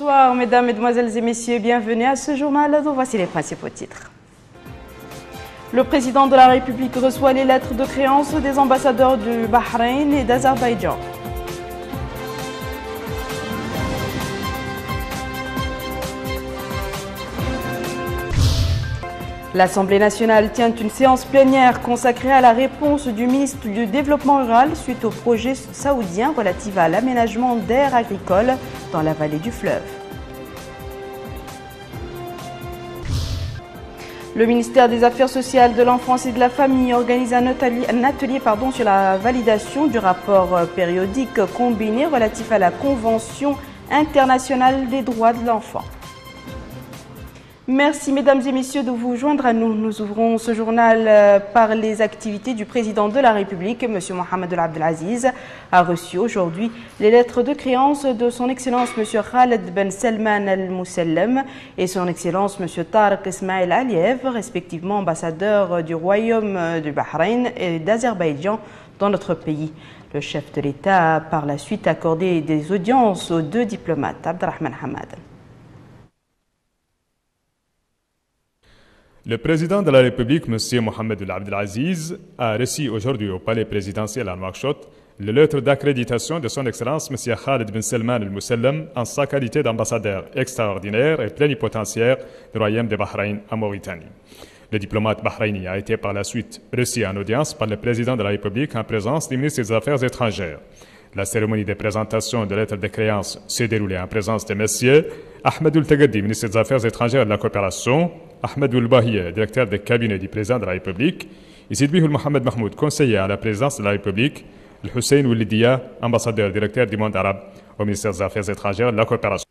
Bonsoir mesdames, mesdemoiselles et messieurs, bienvenue à ce journal dont voici les principaux titres. Le président de la République reçoit les lettres de créance des ambassadeurs du Bahreïn et d'Azerbaïdjan. L'Assemblée nationale tient une séance plénière consacrée à la réponse du ministre du Développement rural suite au projet saoudien relatif à l'aménagement d'aires agricoles dans la vallée du fleuve. Le ministère des Affaires sociales, de l'Enfance et de la Famille organise un atelier sur la validation du rapport périodique combiné relatif à la Convention internationale des droits de l'enfant. Merci mesdames et messieurs de vous joindre à nous. Nous ouvrons ce journal par les activités du président de la République. M. Mohamed Abdelaziz a reçu aujourd'hui les lettres de créance de son Excellence M. Khaled Ben Salman Al Mousellem et son Excellence M. Tariq Ismail Aliyev, respectivement ambassadeurs du Royaume du Bahreïn et d'Azerbaïdjan dans notre pays. Le chef de l'État a par la suite accordé des audiences aux deux diplomates. Abdelrahman Hamad. Le président de la République, M. Mohamed Abdelaziz, a reçu aujourd'hui au palais présidentiel à Nouakchott le lettre d'accréditation de son Excellence M. Khaled Ben Salman Al Mousellem en sa qualité d'ambassadeur extraordinaire et plénipotentiaire du Royaume de Bahreïn en Mauritanie. Le diplomate bahreïnien a été par la suite reçu en audience par le président de la République en présence du ministre des Affaires étrangères. La cérémonie de présentation de lettres de créance s'est déroulée en présence de M. Ahmed Tagadi, ministre des Affaires étrangères et de la coopération, Ahmed Bahiya, directeur de cabinet du président de la République, et Sidbih Mohamed Mahmoud, conseiller à la présidence de la République, Hussein Oulidia, ambassadeur directeur du monde arabe au ministère des Affaires étrangères et de la coopération.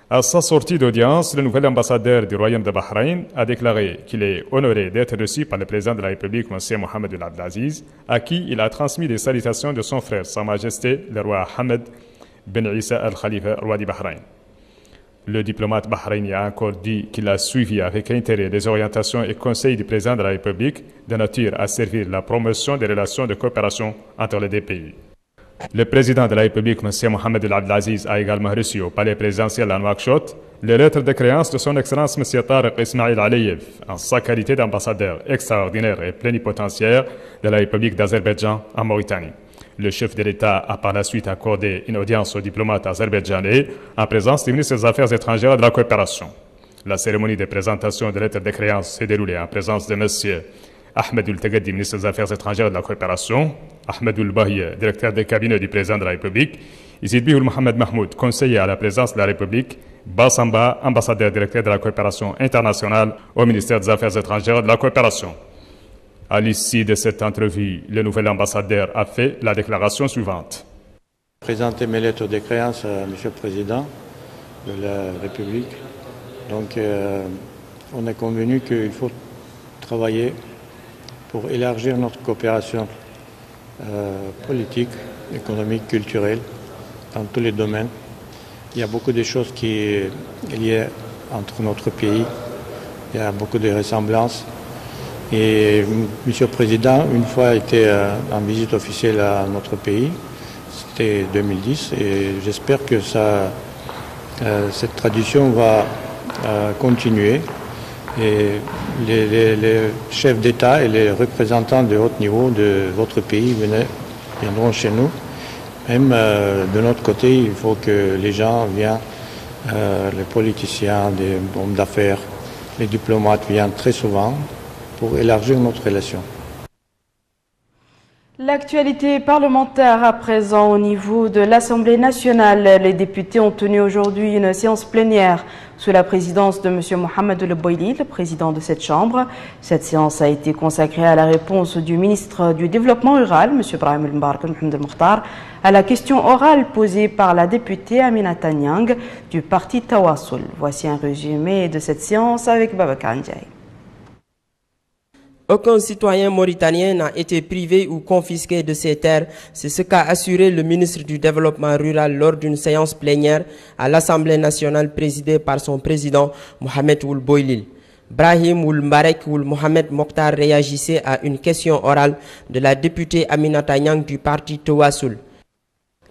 À sa sortie d'audience, le nouvel ambassadeur du Royaume de Bahreïn a déclaré qu'il est honoré d'être reçu par le président de la République, M. Mohamed Abdelaziz, à qui il a transmis des salutations de son frère, Sa Majesté, le roi Hamad Ben Issa Al Khalifa, roi du Bahreïn. Le diplomate bahreïnien a encore dit qu'il a suivi avec intérêt les orientations et conseils du président de la République de nature à servir la promotion des relations de coopération entre les deux pays. Le président de la République, M. Mohamed Abdelaziz, a également reçu au palais présidentiel à Nouakchott les lettres de créance de son Excellence M. Tariq Ismail Aliyev en sa qualité d'ambassadeur extraordinaire et plénipotentiaire de la République d'Azerbaïdjan en Mauritanie. Le chef de l'État a par la suite accordé une audience aux diplomates azerbaïdjanais en présence du ministre des Affaires étrangères et de la coopération. La cérémonie de présentation de lettres de créance s'est déroulée en présence de M. Ahmed Tagadi, ministre des Affaires étrangères et de la coopération, Ahmed Bahiya, directeur de cabinet du président de la République, et Sidbih Mohamed Mahmoud, conseiller à la présidence de la République, Bassamba, ambassadeur directeur de la coopération internationale au ministère des Affaires étrangères et de la coopération. À l'issue de cette entrevue, le nouvel ambassadeur a fait la déclaration suivante. Présenter mes lettres de créance à M. le Président de la République. Donc, on a convenu qu'il faut travailler pour élargir notre coopération politique, économique, culturelle, dans tous les domaines. Il y a beaucoup de choses qui sont liées entre notre pays. Il y a beaucoup de ressemblances. Et M. le Président, une fois, était en visite officielle à notre pays. C'était 2010 et j'espère que cette tradition va continuer. Et les chefs d'État et les représentants de haut niveau de votre pays viendront chez nous. Même de notre côté, il faut que les gens viennent, les politiciens, les hommes d'affaires, les diplomates viennent très souvent pour élargir notre relation. L'actualité parlementaire à présent au niveau de l'Assemblée nationale. Les députés ont tenu aujourd'hui une séance plénière sous la présidence de M. Mohamed El Boili, le président de cette chambre. Cette séance a été consacrée à la réponse du ministre du Développement rural, M. Brahim El Mbarak Mohamed El Mokhtar, à la question orale posée par la députée Aminata Niang du parti Tawassul. Voici un résumé de cette séance avec Babacar Ndiaye. Aucun citoyen mauritanien n'a été privé ou confisqué de ses terres. C'est ce qu'a assuré le ministre du Développement rural lors d'une séance plénière à l'Assemblée nationale présidée par son président Mohamed Ould Boilil. Brahim Ould Mbarek Ould Mohamed Mokhtar réagissait à une question orale de la députée Aminata Niang du parti Tawassul.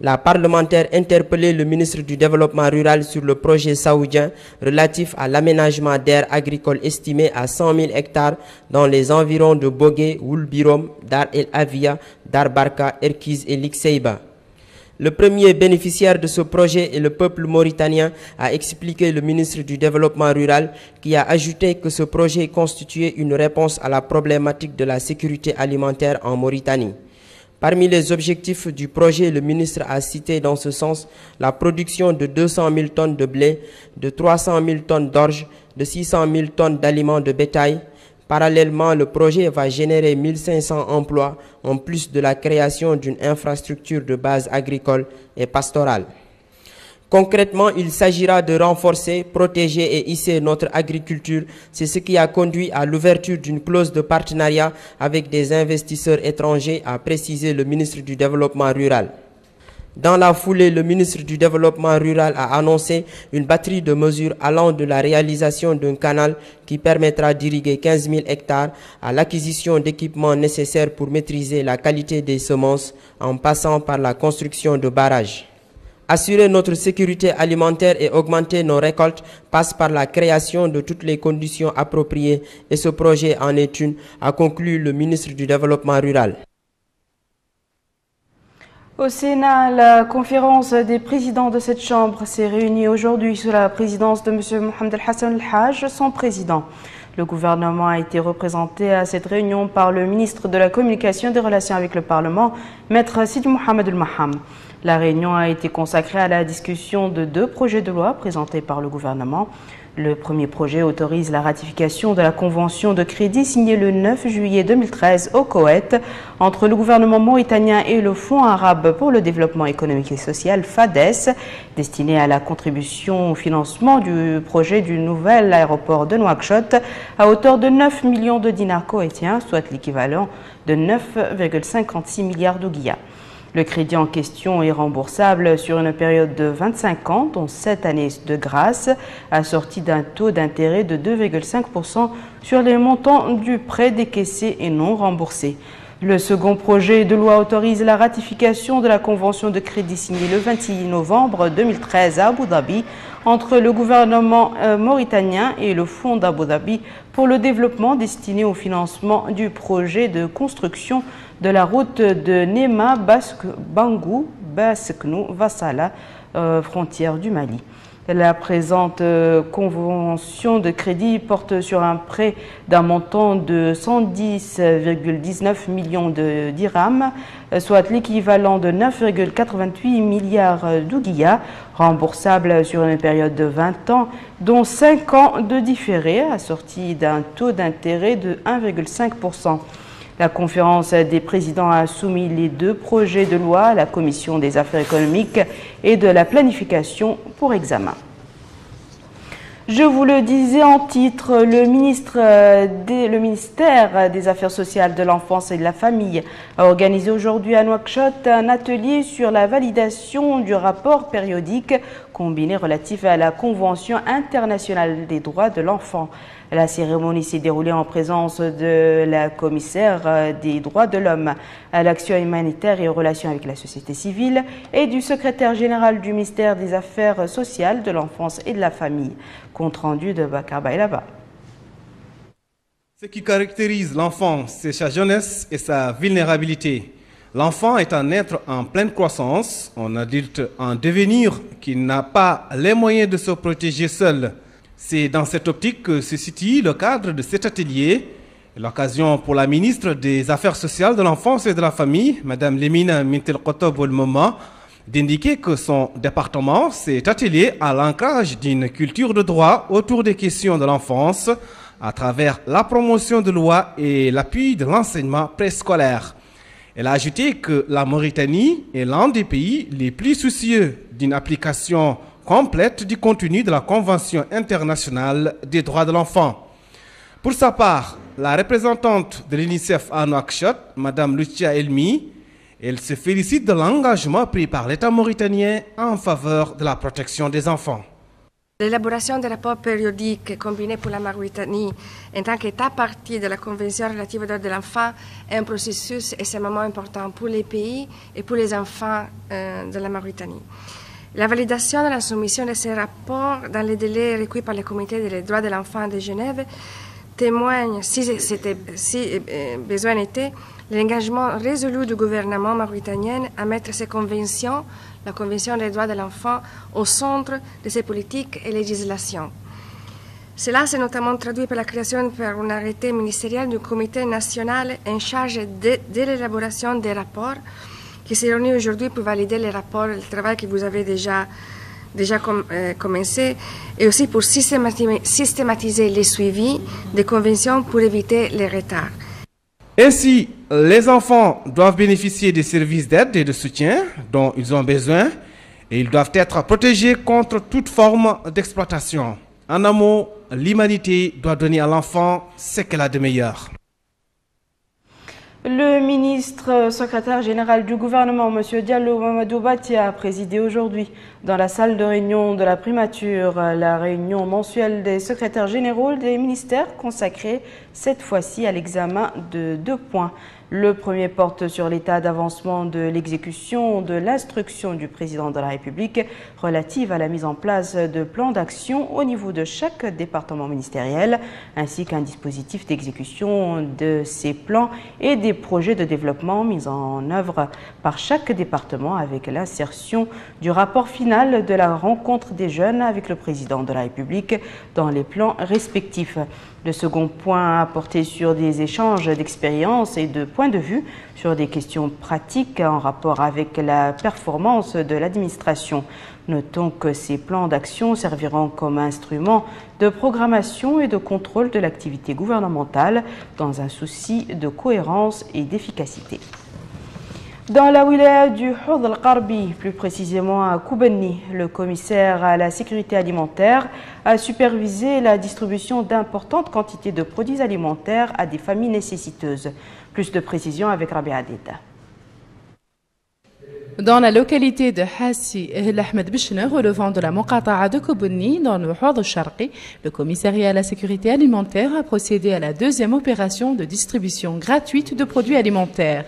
La parlementaire interpellait le ministre du Développement rural sur le projet saoudien relatif à l'aménagement d'aires agricoles estimé à 100 000 hectares dans les environs de Bogué, Woulbirom, Dar El Avia, Dar Barka, Erkiz et Likseiba. Le premier bénéficiaire de ce projet est le peuple mauritanien, a expliqué le ministre du Développement rural, qui a ajouté que ce projet constituait une réponse à la problématique de la sécurité alimentaire en Mauritanie. Parmi les objectifs du projet, le ministre a cité dans ce sens la production de 200 000 tonnes de blé, de 300 000 tonnes d'orge, de 600 000 tonnes d'aliments de bétail. Parallèlement, le projet va générer 1500 emplois, en plus de la création d'une infrastructure de base agricole et pastorale. Concrètement, il s'agira de renforcer, protéger et hisser notre agriculture. C'est ce qui a conduit à l'ouverture d'une clause de partenariat avec des investisseurs étrangers, a précisé le ministre du Développement rural. Dans la foulée, le ministre du Développement rural a annoncé une batterie de mesures allant de la réalisation d'un canal qui permettra d'irriguer 15 000 hectares à l'acquisition d'équipements nécessaires pour maîtriser la qualité des semences en passant par la construction de barrages. Assurer notre sécurité alimentaire et augmenter nos récoltes passe par la création de toutes les conditions appropriées et ce projet en est une, a conclu le ministre du Développement rural. Au Sénat, la conférence des présidents de cette chambre s'est réunie aujourd'hui sous la présidence de M. Mohamed El-Hassan El-Haj, son président. Le gouvernement a été représenté à cette réunion par le ministre de la Communication et des Relations avec le Parlement, Maître Sidi Mohamed El-Maham. La réunion a été consacrée à la discussion de 2 projets de loi présentés par le gouvernement. Le premier projet autorise la ratification de la convention de crédit signée le 9 juillet 2013 au Koweït entre le gouvernement mauritanien et le Fonds arabe pour le développement économique et social, FADES, destiné à la contribution au financement du projet du nouvel aéroport de Nouakchott à hauteur de 9 millions de dinars koweïtiens, soit l'équivalent de 9,56 milliards d'ouguiyas. Le crédit en question est remboursable sur une période de 25 ans, dont 7 années de grâce, assorti d'un taux d'intérêt de 2,5% sur les montants du prêt décaissé et non remboursé. Le second projet de loi autorise la ratification de la convention de crédit signée le 26 novembre 2013 à Abu Dhabi entre le gouvernement mauritanien et le Fonds d'Abu Dhabi pour le développement destiné au financement du projet de construction de la route de Nema Bangou Baseknou Vassala, frontière du Mali. La présente convention de crédit porte sur un prêt d'un montant de 110,19 millions de dirhams, soit l'équivalent de 9,88 milliards d'ouguiyas, remboursable sur une période de 20 ans, dont 5 ans de différé, assorti d'un taux d'intérêt de 1,5%. La conférence des présidents a soumis les 2 projets de loi à la Commission des affaires économiques et de la planification pour examen. Je vous le disais en titre, le ministère des Affaires sociales, de l'enfance et de la famille a organisé aujourd'hui à Nouakchott un atelier sur la validation du rapport périodique combiné relatif à la Convention internationale des droits de l'enfant. La cérémonie s'est déroulée en présence de la commissaire des droits de l'homme à l'action humanitaire et aux relations avec la société civile et du secrétaire général du ministère des Affaires sociales, de l'enfance et de la famille. Compte rendu de Bakar Bailaba. Ce qui caractérise l'enfant, c'est sa jeunesse et sa vulnérabilité. L'enfant est un être en pleine croissance, un adulte en devenir qui n'a pas les moyens de se protéger seul. C'est dans cette optique que se situe le cadre de cet atelier, l'occasion pour la ministre des Affaires sociales, de l'enfance et de la famille, Mme Lemina Mintel Kotob Olmoma, d'indiquer que son département s'est attelé à l'ancrage d'une culture de droit autour des questions de l'enfance à travers la promotion de lois et l'appui de l'enseignement préscolaire. Elle a ajouté que la Mauritanie est l'un des pays les plus soucieux d'une application complète du contenu de la Convention internationale des droits de l'enfant. Pour sa part, la représentante de l'UNICEF à Nouakchott, Mme Lucia Elmi, elle se félicite de l'engagement pris par l'État mauritanien en faveur de la protection des enfants. L'élaboration des rapports périodiques combinés pour la Mauritanie en tant qu'État partie de la Convention relative aux droits de l'enfant est un processus et c'est un moment important pour les pays et pour les enfants de la Mauritanie. La validation de la soumission de ces rapports dans les délais requis par le Comité des droits de l'enfant de Genève témoigne, si besoin était, l'engagement résolu du gouvernement mauritanien à mettre ces conventions, la Convention des droits de l'enfant, au centre de ses politiques et législations. Cela s'est notamment traduit par la création par un arrêté ministériel du comité national en charge de l'élaboration des rapports qui s'est réuni aujourd'hui pour valider les rapports, le travail que vous avez déjà commencé, et aussi pour systématiser les suivis des conventions pour éviter les retards. Ainsi, les enfants doivent bénéficier des services d'aide et de soutien dont ils ont besoin et ils doivent être protégés contre toute forme d'exploitation. En un mot, l'humanité doit donner à l'enfant ce qu'elle a de meilleur. Le ministre secrétaire général du gouvernement, M. Diallo Mamadou Bati, a présidé aujourd'hui dans la salle de réunion de la primature la réunion mensuelle des secrétaires généraux des ministères consacrée cette fois-ci à l'examen de 2 points. Le premier porte sur l'état d'avancement de l'exécution de l'instruction du président de la République relative à la mise en place de plans d'action au niveau de chaque département ministériel, ainsi qu'un dispositif d'exécution de ces plans et des projets de développement mis en œuvre par chaque département avec l'insertion du rapport final de la rencontre des jeunes avec le président de la République dans les plans respectifs. Le second point a porté sur des échanges d'expériences et de points de vue sur des questions pratiques en rapport avec la performance de l'administration. Notons que ces plans d'action serviront comme instrument de programmation et de contrôle de l'activité gouvernementale dans un souci de cohérence et d'efficacité. Dans la wilaya du Houd al-Qarbi, plus précisément à Koubenni, le commissaire à la sécurité alimentaire a supervisé la distribution d'importantes quantités de produits alimentaires à des familles nécessiteuses. Plus de précisions avec Rabia Adeta. Dans la localité de Hassi Ahmed Bishner, relevant de la Muqata'a de Koubenni, dans le Houd al-Sharqi, le commissariat à la sécurité alimentaire a procédé à la deuxième opération de distribution gratuite de produits alimentaires.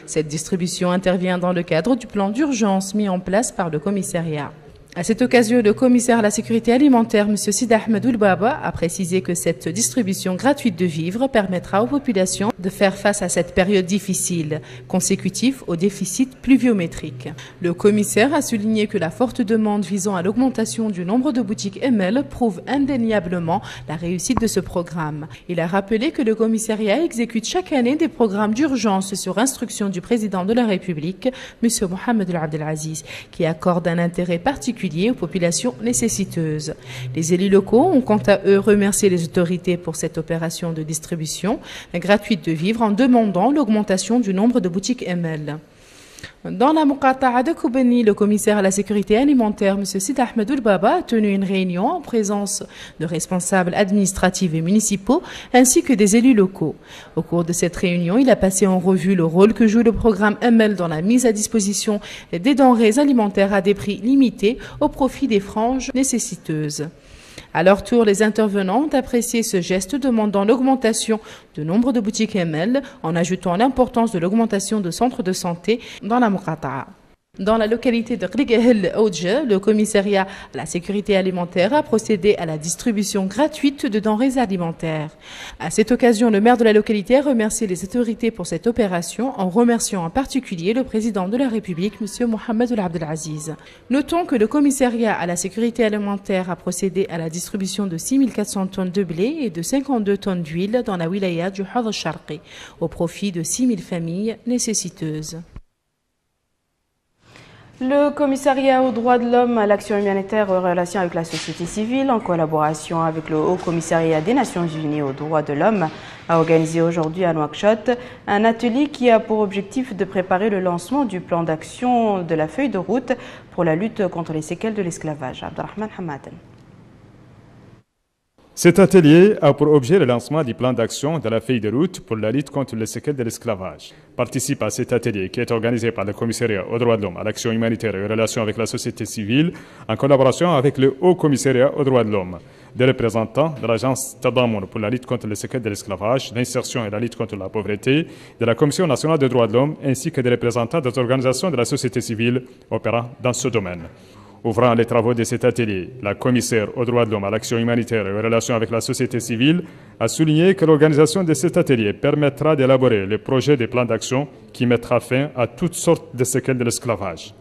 Cette distribution intervient dans le cadre du plan d'urgence mis en place par le commissariat. À cette occasion, le commissaire à la sécurité alimentaire, M. Sid Ahmed Oulbaba, a précisé que cette distribution gratuite de vivres permettra aux populations de faire face à cette période difficile, consécutive au déficit pluviométrique. Le commissaire a souligné que la forte demande visant à l'augmentation du nombre de boutiques ML prouve indéniablement la réussite de ce programme. Il a rappelé que le commissariat exécute chaque année des programmes d'urgence sur instruction du président de la République, M. Mohamed Abdelaziz, qui accorde un intérêt particulier aux populations nécessiteuses. Les élus locaux ont quant à eux remercié les autorités pour cette opération de distribution gratuite de vivres en demandant l'augmentation du nombre de boutiques ML. Dans la Muqata'a de Koubenni, le commissaire à la sécurité alimentaire, M. Sid Ahmed Oulbaba, a tenu une réunion en présence de responsables administratifs et municipaux ainsi que des élus locaux. Au cours de cette réunion, il a passé en revue le rôle que joue le programme ML dans la mise à disposition des denrées alimentaires à des prix limités au profit des franges nécessiteuses. À leur tour, les intervenants ont apprécié ce geste demandant l'augmentation du nombre de boutiques ML en ajoutant l'importance de l'augmentation de centres de santé dans la Muqata'a. Dans la localité de Grigahel-Oudje, le commissariat à la sécurité alimentaire a procédé à la distribution gratuite de denrées alimentaires. À cette occasion, le maire de la localité a remercié les autorités pour cette opération en remerciant en particulier le président de la République, M. Mohamed Abdelaziz. Notons que le commissariat à la sécurité alimentaire a procédé à la distribution de 6400 tonnes de blé et de 52 tonnes d'huile dans la wilaya du Houd al-Sharqi au profit de 6000 familles nécessiteuses. Le commissariat aux droits de l'homme, à l'action humanitaire et aux relations avec la société civile, en collaboration avec le Haut Commissariat des Nations Unies aux droits de l'homme, a organisé aujourd'hui à Nouakchott un atelier qui a pour objectif de préparer le lancement du plan d'action de la feuille de route pour la lutte contre les séquelles de l'esclavage. Abdelrahman Hamadan. Cet atelier a pour objet le lancement du plan d'action de la feuille de route pour la lutte contre les séquelles de l'esclavage. Participe à cet atelier qui est organisé par le Commissariat aux droits de l'homme, à l'action humanitaire et aux relations avec la société civile, en collaboration avec le Haut Commissariat aux droits de l'homme, des représentants de l'Agence Tadamoun pour la lutte contre les séquelles de l'esclavage, l'insertion et la lutte contre la pauvreté, de la Commission nationale des droits de l'homme, ainsi que des représentants des organisations de la société civile opérant dans ce domaine. Ouvrant les travaux de cet atelier, la commissaire aux droits de l'homme, à l'action humanitaire et aux relations avec la société civile a souligné que l'organisation de cet atelier permettra d'élaborer le projet de plan d'action qui mettra fin à toutes sortes de séquelles de l'esclavage.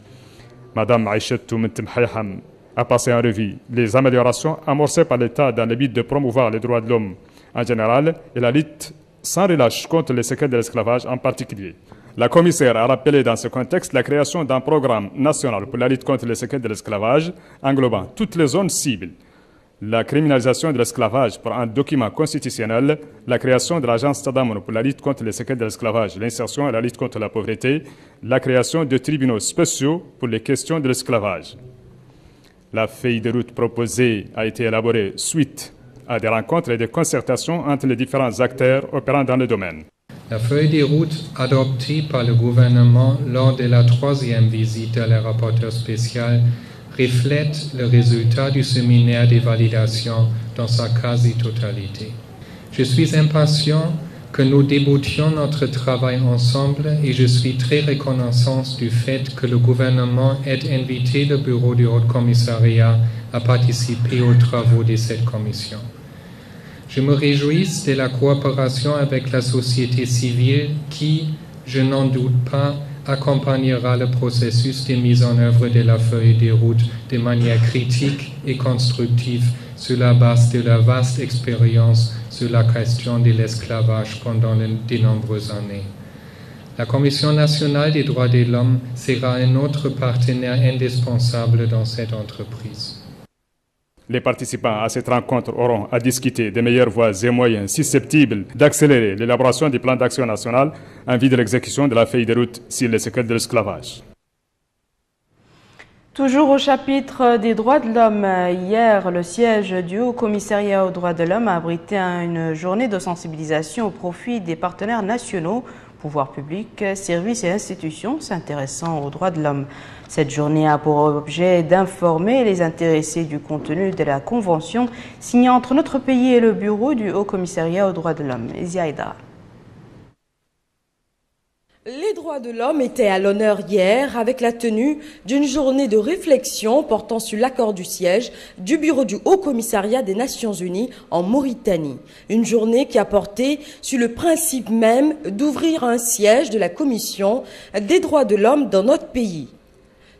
Madame Aïchetou Mentemhayham a passé en revue les améliorations amorcées par l'État dans le but de promouvoir les droits de l'homme en général et la lutte sans relâche contre les séquelles de l'esclavage en particulier. La commissaire a rappelé dans ce contexte la création d'un programme national pour la lutte contre les séquelles de l'esclavage, englobant toutes les zones cibles, la criminalisation de l'esclavage par un document constitutionnel, la création de l'agence Tadamoun pour la lutte contre les séquelles de l'esclavage, l'insertion et la lutte contre la pauvreté, la création de tribunaux spéciaux pour les questions de l'esclavage. La feuille de route proposée a été élaborée suite à des rencontres et des concertations entre les différents acteurs opérant dans le domaine. La feuille de route adoptée par le gouvernement lors de la 3e visite à la rapporteure spéciale reflète le résultat du séminaire de validation dans sa quasi-totalité. Je suis impatient que nous débutions notre travail ensemble et je suis très reconnaissant du fait que le gouvernement ait invité le bureau du Haut Commissariat à participer aux travaux de cette commission. Je me réjouis de la coopération avec la société civile qui, je n'en doute pas, accompagnera le processus de mise en œuvre de la feuille de route de manière critique et constructive sur la base de la vaste expérience sur la question de l'esclavage pendant de nombreuses années. La Commission nationale des droits de l'homme sera un autre partenaire indispensable dans cette entreprise. Les participants à cette rencontre auront à discuter des meilleures voies et moyens susceptibles d'accélérer l'élaboration du plan d'action national en vue de l'exécution de la feuille de route sur les séquelles de l'esclavage. Toujours au chapitre des droits de l'homme, hier, le siège du Haut Commissariat aux droits de l'homme a abrité une journée de sensibilisation au profit des partenaires nationaux, pouvoirs publics, services et institutions s'intéressant aux droits de l'homme. Cette journée a pour objet d'informer les intéressés du contenu de la convention signée entre notre pays et le bureau du Haut Commissariat aux droits de l'homme. Ziaïda. Les droits de l'homme étaient à l'honneur hier avec la tenue d'une journée de réflexion portant sur l'accord du siège du bureau du Haut Commissariat des Nations Unies en Mauritanie. Une journée qui a porté sur le principe même d'ouvrir un siège de la Commission des droits de l'homme dans notre pays.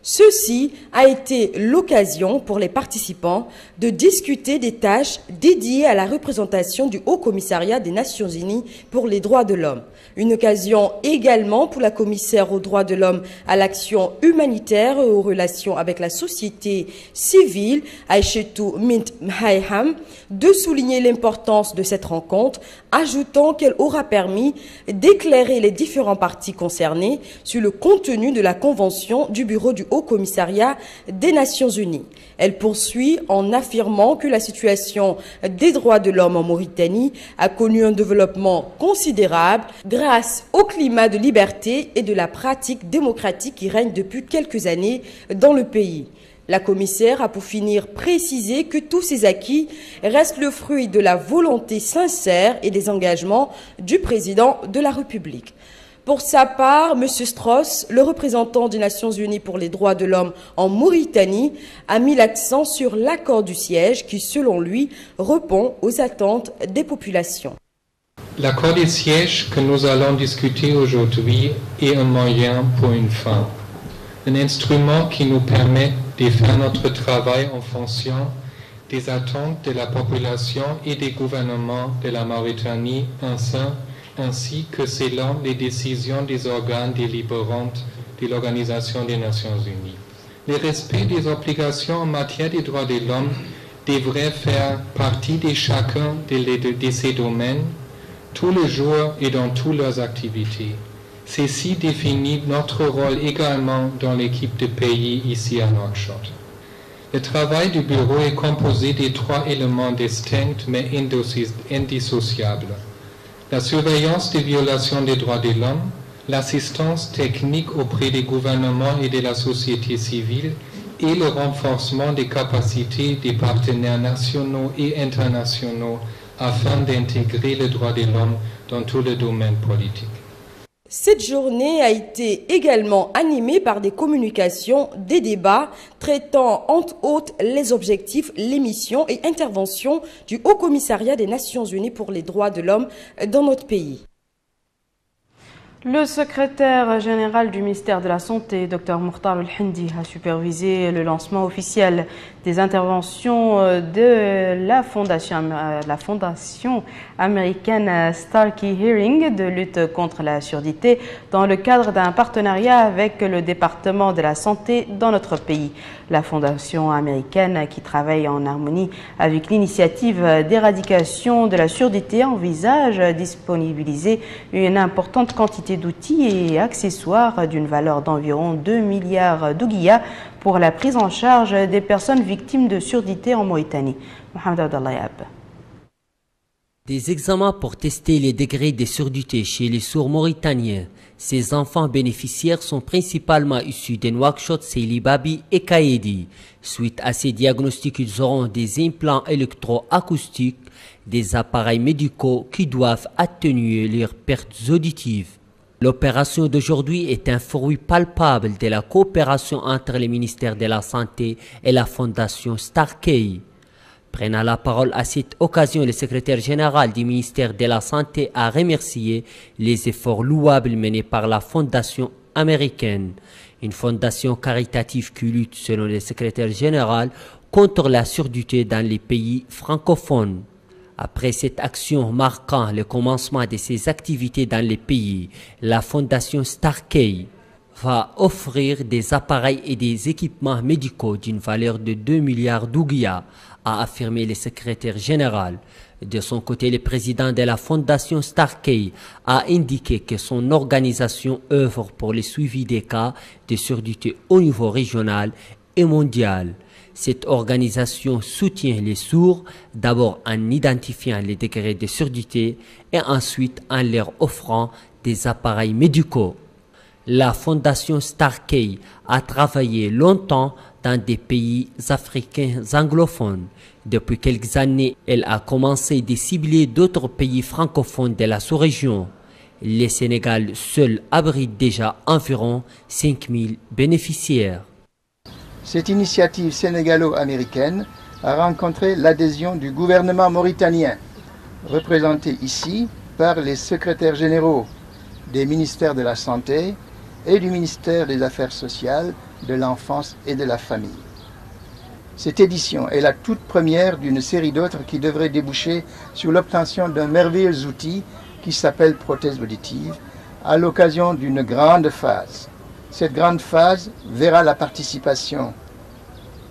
Ceci a été l'occasion pour les participants de discuter des tâches dédiées à la représentation du Haut Commissariat des Nations Unies pour les droits de l'homme. Une occasion également pour la commissaire aux droits de l'homme à l'action humanitaire et aux relations avec la société civile, Aïchetou Mentemhayham, de souligner l'importance de cette rencontre, ajoutant qu'elle aura permis d'éclairer les différents parties concernées sur le contenu de la convention du bureau du Haut Commissariat des Nations Unies. Elle poursuit en affirmant que la situation des droits de l'homme en Mauritanie a connu un développement considérable grâce au climat de liberté et de la pratique démocratique qui règne depuis quelques années dans le pays. La commissaire a pour finir précisé que tous ces acquis restent le fruit de la volonté sincère et des engagements du président de la République. Pour sa part, M. Strauss, le représentant des Nations Unies pour les droits de l'homme en Mauritanie, a mis l'accent sur l'accord du siège qui, selon lui, répond aux attentes des populations. L'accord du siège que nous allons discuter aujourd'hui est un moyen pour une fin, un instrument qui nous permet de faire notre travail en fonction des attentes de la population et des gouvernements de la Mauritanie ainsi que selon les décisions des organes délibérants de l'Organisation des Nations Unies. Le respect des obligations en matière des droits de l'homme devrait faire partie de chacun de ces domaines, tous les jours et dans toutes leurs activités. Ceci définit notre rôle également dans l'équipe de pays ici à Nouakchott. Le travail du bureau est composé des 3 éléments distincts mais indissociables. La surveillance des violations des droits de l'homme, l'assistance technique auprès des gouvernements et de la société civile et le renforcement des capacités des partenaires nationaux et internationaux afin d'intégrer les droits de l'homme dans tous les domaines politiques. Cette journée a été également animée par des communications, des débats traitant entre autres les objectifs, les missions et interventions du Haut Commissariat des Nations Unies pour les droits de l'homme dans notre pays. Le secrétaire général du ministère de la Santé, Dr Mokhtar El-Hindi, a supervisé le lancement officiel des interventions de la fondation américaine Starkey Hearing de lutte contre la surdité dans le cadre d'un partenariat avec le département de la santé dans notre pays. La fondation américaine, qui travaille en harmonie avec l'initiative d'éradication de la surdité, envisage de disponibiliser une importante quantité d'outils et accessoires d'une valeur d'environ 2 milliards d'ouguiyas pour la prise en charge des personnes victimes de surdité en Mauritanie. Mohamed Abdallah Yab. Des examens pour tester les degrés de surdité chez les sourds mauritaniens. Ces enfants bénéficiaires sont principalement issus de Nouakchott, Seyli Babi et Kaedi. Suite à ces diagnostics, ils auront des implants électroacoustiques, des appareils médicaux qui doivent atténuer leurs pertes auditives. L'opération d'aujourd'hui est un fruit palpable de la coopération entre le ministère de la Santé et la fondation Starkey. Prenant la parole à cette occasion, le secrétaire général du ministère de la Santé a remercié les efforts louables menés par la fondation américaine, une fondation caritative qui lutte, selon le secrétaire général, contre la surdité dans les pays francophones. Après cette action marquant le commencement de ses activités dans les pays, la fondation Starkey va offrir des appareils et des équipements médicaux d'une valeur de 2 milliards d'ouguiyas, a affirmé le secrétaire général. De son côté, le président de la fondation Starkey a indiqué que son organisation œuvre pour le suivi des cas de surdité au niveau régional et mondial. Cette organisation soutient les sourds d'abord en identifiant les degrés de surdité et ensuite en leur offrant des appareils médicaux. La fondation Starkey a travaillé longtemps dans des pays africains anglophones. Depuis quelques années, elle a commencé de cibler d'autres pays francophones de la sous-région. Le Sénégal seul abrite déjà environ 5000 bénéficiaires. Cette initiative sénégalo-américaine a rencontré l'adhésion du gouvernement mauritanien, représenté ici par les secrétaires généraux des ministères de la Santé et du ministère des Affaires sociales, de l'enfance et de la famille. Cette édition est la toute première d'une série d'autres qui devraient déboucher sur l'obtention d'un merveilleux outil qui s'appelle prothèse auditive, à l'occasion d'une grande phase. Cette grande phase verra la participation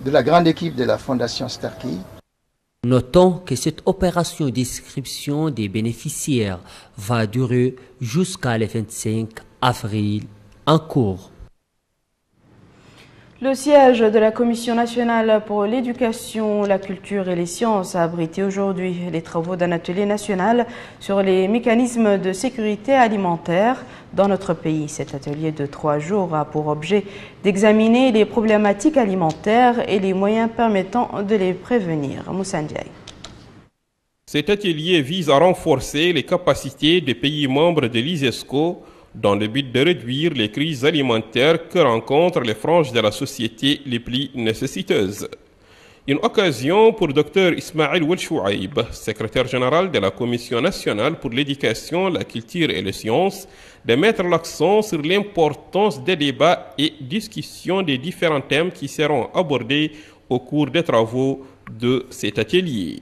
de la grande équipe de la Fondation Starkey. Notons que cette opération d'inscription des bénéficiaires va durer jusqu'à le 25 avril en cours. Le siège de la Commission nationale pour l'éducation, la culture et les sciences a abrité aujourd'hui les travaux d'un atelier national sur les mécanismes de sécurité alimentaire dans notre pays. Cet atelier de 3 jours a pour objet d'examiner les problématiques alimentaires et les moyens permettant de les prévenir. Moussa Ndiaye. Cet atelier vise à renforcer les capacités des pays membres de l'ISESCO dans le but de réduire les crises alimentaires que rencontrent les franges de la société les plus nécessiteuses. Une occasion pour Dr Ismaël Welchouaïb, secrétaire général de la Commission nationale pour l'éducation, la culture et les sciences, de mettre l'accent sur l'importance des débats et discussions des différents thèmes qui seront abordés au cours des travaux de cet atelier.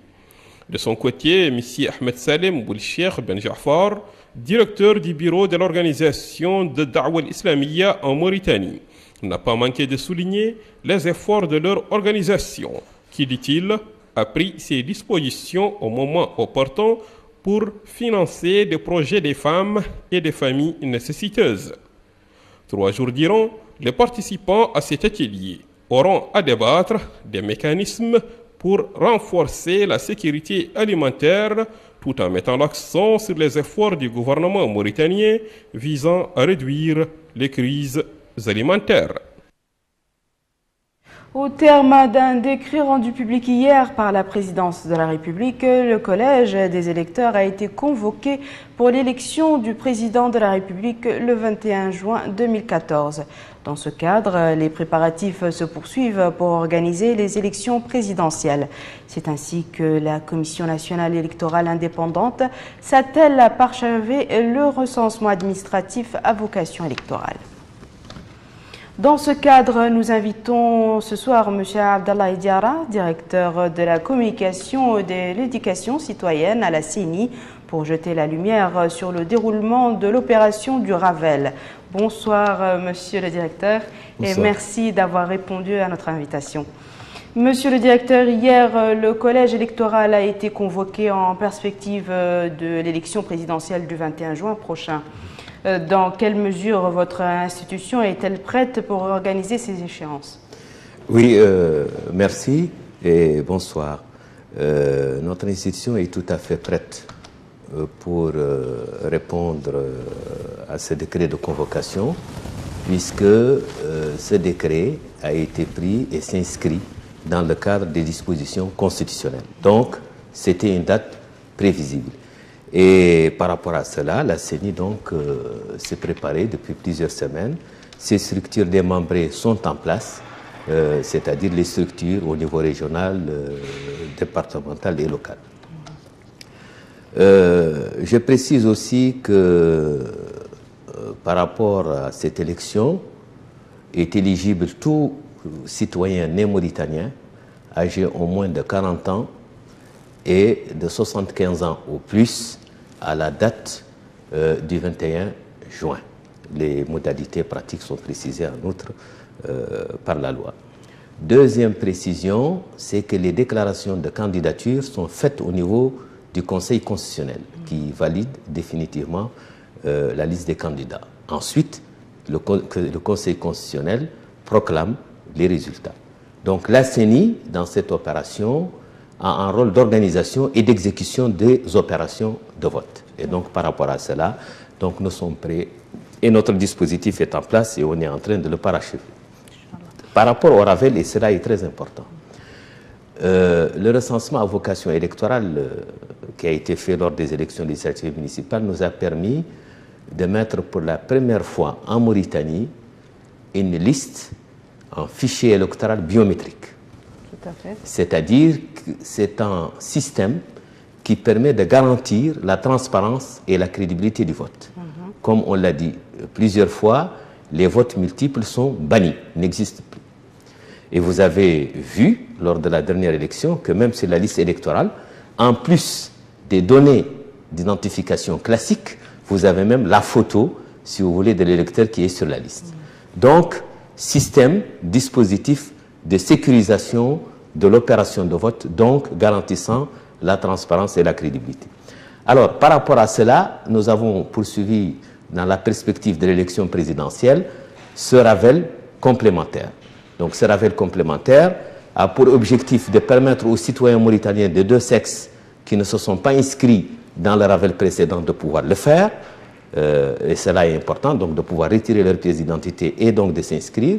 De son côté, M. Ahmed Salem Boulcheikh Ben Jafar, directeur du bureau de l'organisation de Da'wa al-Islamiyya en Mauritanie, n'a pas manqué de souligner les efforts de leur organisation, qui, dit-il, a pris ses dispositions au moment opportun pour financer des projets des femmes et des familles nécessiteuses. 3 jours durant, les participants à cet atelier auront à débattre des mécanismes pour renforcer la sécurité alimentaire tout en mettant l'accent sur les efforts du gouvernement mauritanien visant à réduire les crises alimentaires. Au terme d'un décret rendu public hier par la présidence de la République, le collège des électeurs a été convoqué pour l'élection du président de la République le 21 juin 2014. Dans ce cadre, les préparatifs se poursuivent pour organiser les élections présidentielles. C'est ainsi que la Commission nationale électorale indépendante s'attelle à parachever le recensement administratif à vocation électorale. Dans ce cadre, nous invitons ce soir M. Abdallah Diara, directeur de la communication et de l'éducation citoyenne à la CENI, pour jeter la lumière sur le déroulement de l'opération du Ravel. Bonsoir, monsieur le directeur, et merci d'avoir répondu à notre invitation. Monsieur le directeur, hier, le collège électoral a été convoqué en perspective de l'élection présidentielle du 21 juin prochain. Dans quelle mesure votre institution est-elle prête pour organiser ces échéances? Oui, merci et bonsoir. Notre institution est tout à fait prête pour répondre à ce décret de convocation, puisque ce décret a été pris et s'inscrit dans le cadre des dispositions constitutionnelles. Donc, c'était une date prévisible. Et par rapport à cela, la CENI s'est préparée depuis plusieurs semaines. Ces structures démembrées sont en place, c'est-à-dire les structures au niveau régional, départemental et local. Je précise aussi que par rapport à cette élection, est éligible tout citoyen né mauritanien âgé au moins de 40 ans et de 75 ans au plus à la date du 21 juin. Les modalités pratiques sont précisées en outre par la loi. Deuxième précision, c'est que les déclarations de candidature sont faites au niveau du Conseil constitutionnel qui valide définitivement la liste des candidats. Ensuite, le Conseil constitutionnel proclame les résultats. Donc la CENI, dans cette opération, a un rôle d'organisation et d'exécution des opérations de vote. Et donc par rapport à cela, donc nous sommes prêts et notre dispositif est en place et on est en train de le parachever. Par rapport au Ravel, et cela est très important, le recensement à vocation électorale qui a été fait lors des élections législatives municipales nous a permis de mettre pour la première fois en Mauritanie une liste en fichier électoral biométrique. C'est-à-dire que c'est un système qui permet de garantir la transparence et la crédibilité du vote. Comme on l'a dit plusieurs fois, les votes multiples sont bannis, n'existent plus. Et vous avez vu, lors de la dernière élection, que même sur la liste électorale, en plus des données d'identification classiques, vous avez même la photo, si vous voulez, de l'électeur qui est sur la liste. Donc, système, dispositif de sécurisation de l'opération de vote, donc garantissant la transparence et la crédibilité. Alors, par rapport à cela, nous avons poursuivi, dans la perspective de l'élection présidentielle, ce Ravel complémentaire. Donc, ce Ravel complémentaire a pour objectif de permettre aux citoyens mauritaniens de deux sexes qui ne se sont pas inscrits dans le Ravel précédent de pouvoir le faire, et cela est important, donc de pouvoir retirer leur pièce d'identité et donc de s'inscrire.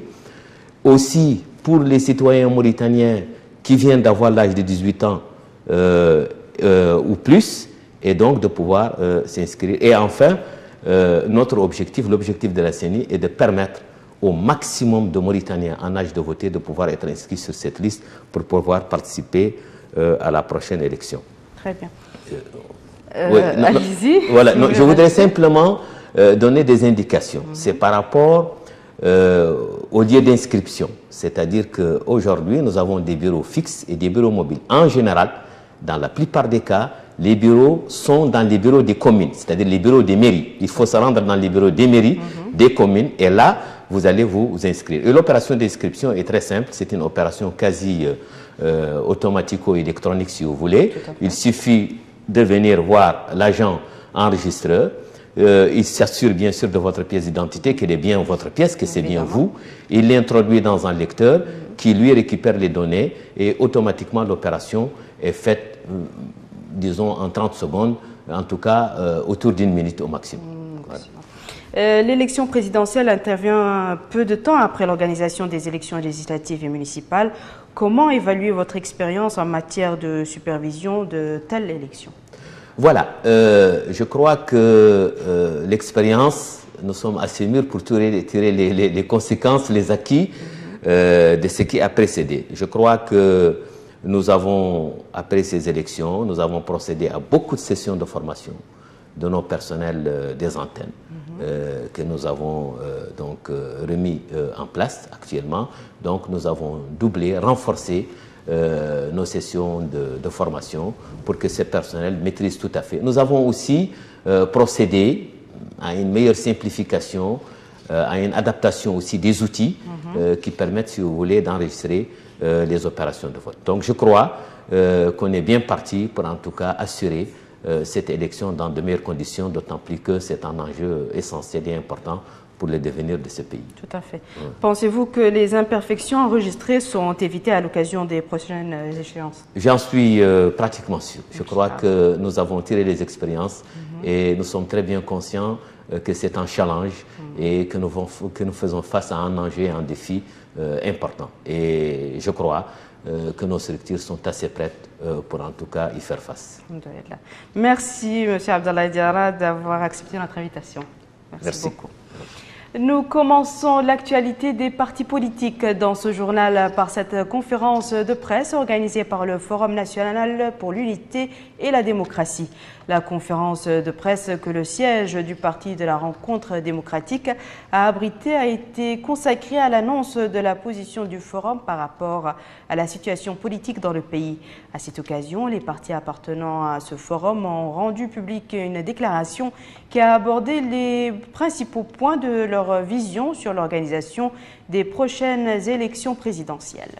Aussi, pour les citoyens mauritaniens qui viennent d'avoir l'âge de 18 ans ou plus, et donc de pouvoir s'inscrire. Et enfin, notre objectif, l'objectif de la CENI, est de permettre au maximum de Mauritaniens en âge de voter de pouvoir être inscrits sur cette liste pour pouvoir participer à la prochaine élection. Très bien. Allez-y. Voilà, je voudrais simplement donner des indications. C'est par rapport au lieu d'inscription. C'est-à-dire qu'aujourd'hui, nous avons des bureaux fixes et des bureaux mobiles. En général, dans la plupart des cas, les bureaux sont dans les bureaux des communes, c'est-à-dire les bureaux des mairies. Il faut se rendre dans les bureaux des mairies, des communes, et là, vous allez vous inscrire. Et l'opération d'inscription est très simple, c'est une opération quasi automatico-électronique, si vous voulez. Il suffit de venir voir l'agent enregistreur il s'assure bien sûr de votre pièce d'identité, qu'elle est bien votre pièce, que c'est bien vous. Il l'introduit dans un lecteur qui lui récupère les données et automatiquement l'opération est faite, disons, en 30 secondes, en tout cas autour d'une minute au maximum. Voilà. L'élection présidentielle intervient peu de temps après l'organisation des élections législatives et municipales. Comment évaluer votre expérience en matière de supervision de telles élections? Voilà, je crois que l'expérience, nous sommes assez mûrs pour tirer les conséquences, les acquis de ce qui a précédé. Je crois que nous avons, après ces élections, nous avons procédé à beaucoup de sessions de formation de nos personnels des antennes que nous avons donc remis en place actuellement. Donc nous avons doublé, renforcé nos sessions de formation pour que ces personnels maîtrisent tout à fait. Nous avons aussi procédé à une meilleure simplification, à une adaptation aussi des outils qui permettent, si vous voulez, d'enregistrer les opérations de vote. Donc je crois qu'on est bien parti pour en tout cas assurer cette élection dans de meilleures conditions, d'autant plus que c'est un enjeu essentiel et important pour le devenir de ce pays. Tout à fait. Pensez-vous que les imperfections enregistrées sont évitées à l'occasion des prochaines échéances? J'en suis pratiquement sûr. Je crois que nous avons tiré les expériences et nous sommes très bien conscients que c'est un challenge et que nous faisons face à un enjeu et un défi important. Et je crois que nos structures sont assez prêtes pour en tout cas y faire face. Merci M. Abdallah Diarra d'avoir accepté notre invitation. Merci beaucoup. Nous commençons l'actualité des partis politiques dans ce journal par cette conférence de presse organisée par le Forum national pour l'unité et la démocratie. La conférence de presse que le siège du Parti de la Rencontre démocratique a abrité a été consacrée à l'annonce de la position du Forum par rapport à la situation politique dans le pays. À cette occasion, les partis appartenant à ce Forum ont rendu publique une déclaration qui a abordé les principaux points de leur vision sur l'organisation des prochaines élections présidentielles.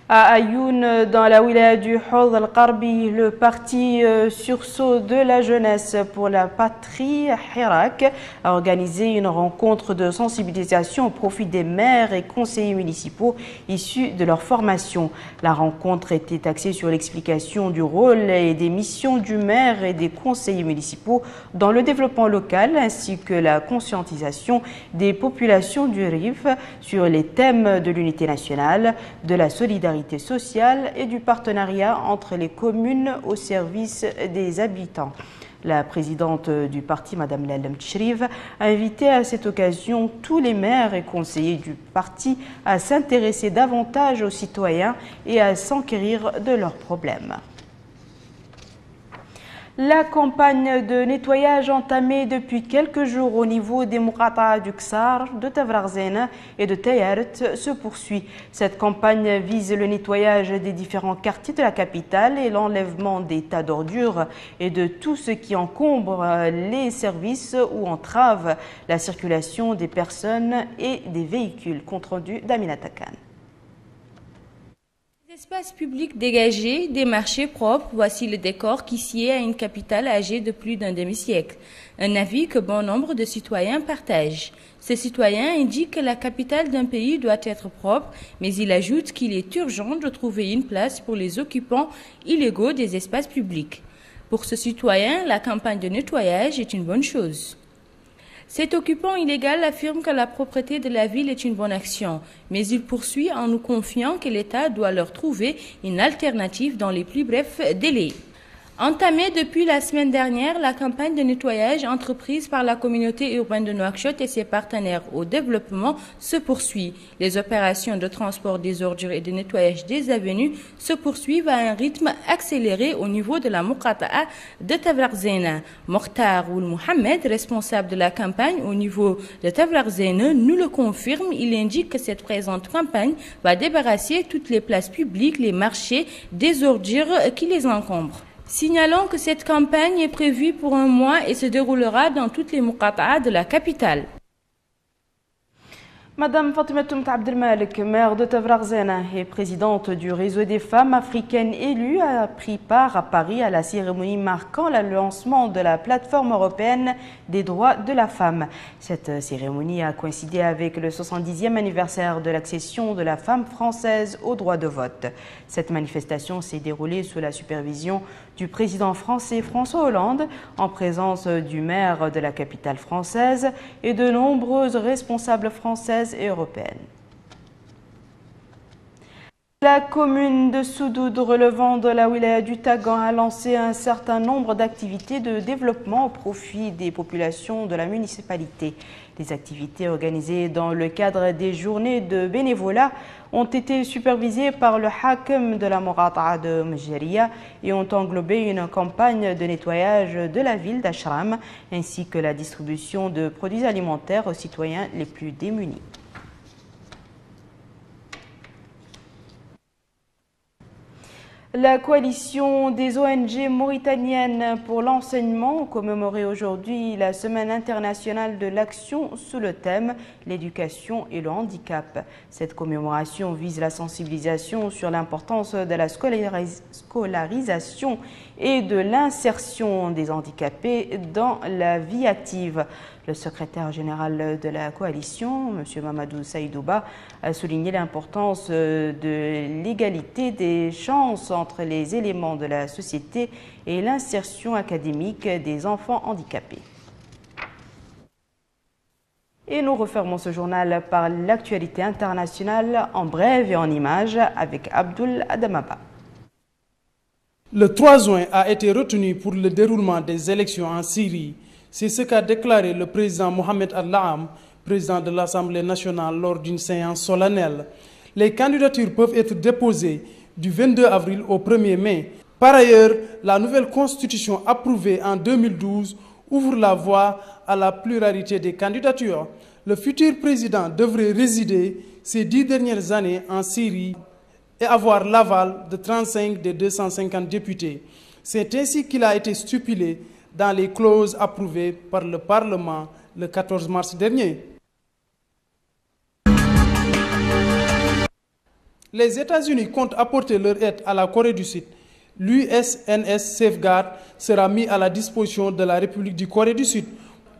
À Ayoun, dans la wilaya du Hawd al-Qarbi, le parti Sursaut de la jeunesse pour la patrie, Hirak, a organisé une rencontre de sensibilisation au profit des maires et conseillers municipaux issus de leur formation. La rencontre était axée sur l'explication du rôle et des missions du maire et des conseillers municipaux dans le développement local, ainsi que la conscientisation des populations du Rif sur les thèmes de l'unité nationale, de la solidarité sociale et du partenariat entre les communes au service des habitants. La présidente du parti, Mme Lalem Tchriv, a invité à cette occasion tous les maires et conseillers du parti à s'intéresser davantage aux citoyens et à s'enquérir de leurs problèmes. La campagne de nettoyage entamée depuis quelques jours au niveau des Muqata'a du Ksar, de Tavrarzena et de Tayaret se poursuit. Cette campagne vise le nettoyage des différents quartiers de la capitale et l'enlèvement des tas d'ordures et de tout ce qui encombre les services ou entrave la circulation des personnes et des véhicules. Compte rendu d'Aminata Khan. Espaces publics dégagés, des marchés propres, voici le décor qui sied à une capitale âgée de plus d'un demi-siècle. Un avis que bon nombre de citoyens partagent. Ces citoyens indiquent que la capitale d'un pays doit être propre, mais il ajoute qu'il est urgent de trouver une place pour les occupants illégaux des espaces publics. Pour ce citoyen, la campagne de nettoyage est une bonne chose. Cet occupant illégal affirme que la propreté de la ville est une bonne action, mais il poursuit en nous confiant que l'État doit leur trouver une alternative dans les plus brefs délais. Entamée depuis la semaine dernière, la campagne de nettoyage entreprise par la communauté urbaine de Nouakchott et ses partenaires au développement se poursuit. Les opérations de transport des ordures et de nettoyage des avenues se poursuivent à un rythme accéléré au niveau de la Muqata'a de Tavrarzena. Mokhtar Oul Mohamed, responsable de la campagne au niveau de Tavrarzena, nous le confirme. Il indique que cette présente campagne va débarrasser toutes les places publiques, les marchés, des ordures qui les encombrent. Signalons que cette campagne est prévue pour un mois et se déroulera dans toutes les Muqata'a de la capitale. Madame Fatimatoum Abdelmalek, maire de Tavraghzena et présidente du réseau des femmes africaines élues, a pris part à Paris à la cérémonie marquant le lancement de la plateforme européenne des droits de la femme. Cette cérémonie a coïncidé avec le 70e anniversaire de l'accession de la femme française au droit de vote. Cette manifestation s'est déroulée sous la supervision du président français François Hollande, en présence du maire de la capitale française et de nombreuses responsables françaises et européennes. La commune de Soudoud, relevant de la wilaya du Tagan, a lancé un certain nombre d'activités de développement au profit des populations de la municipalité. Les activités organisées dans le cadre des journées de bénévolat ont été supervisées par le Hakem de la Morata'a de Mjeriya et ont englobé une campagne de nettoyage de la ville d'Ashram ainsi que la distribution de produits alimentaires aux citoyens les plus démunis. La coalition des ONG mauritaniennes pour l'enseignement commémorait aujourd'hui la Semaine internationale de l'action sous le thème « L'éducation et le handicap ». Cette commémoration vise la sensibilisation sur l'importance de la scolarisation et de l'insertion des handicapés dans la vie active. Le secrétaire général de la coalition, M. Mamadou Saïdouba, a souligné l'importance de l'égalité des chances entre les éléments de la société et l'insertion académique des enfants handicapés. Et nous refermons ce journal par l'actualité internationale en bref et en images avec Abdul Adamaba. Le 3 juin a été retenu pour le déroulement des élections en Syrie. C'est ce qu'a déclaré le président Mohamed Al-Laam, président de l'Assemblée nationale, lors d'une séance solennelle. Les candidatures peuvent être déposées du 22 avril au 1er mai. Par ailleurs, la nouvelle constitution approuvée en 2012 ouvre la voie à la pluralité des candidatures. Le futur président devrait résider ces 10 dernières années en Syrie et avoir l'aval de 35 des 250 députés. C'est ainsi qu'il a été stipulé dans les clauses approuvées par le Parlement le 14 mars dernier. Les États-Unis comptent apporter leur aide à la Corée du Sud. L'USNS Safeguard sera mis à la disposition de la République du Corée du Sud.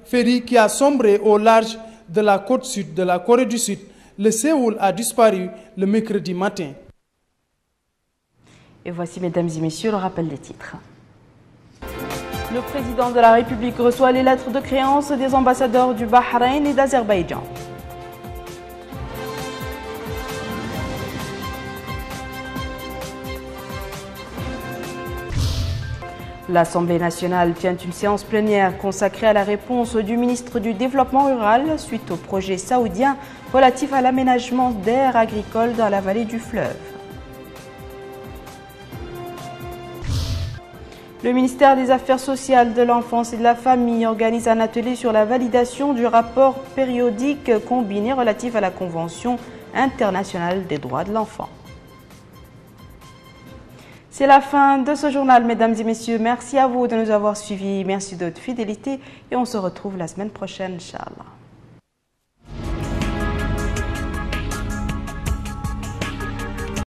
Ferry qui a sombré au large de la côte sud de la Corée du Sud. Le Séoul a disparu le mercredi matin. Et voici, mesdames et messieurs, le rappel des titres. Le président de la République reçoit les lettres de créance des ambassadeurs du Bahreïn et d'Azerbaïdjan. L'Assemblée nationale tient une séance plénière consacrée à la réponse du ministre du Développement rural suite au projet saoudien relatif à l'aménagement d'aires agricoles dans la vallée du fleuve. Le ministère des Affaires sociales, de l'Enfance et de la Famille organise un atelier sur la validation du rapport périodique combiné relatif à la Convention internationale des droits de l'enfant. C'est la fin de ce journal, mesdames et messieurs. Merci à vous de nous avoir suivis. Merci de votre fidélité et on se retrouve la semaine prochaine, Inch'Allah.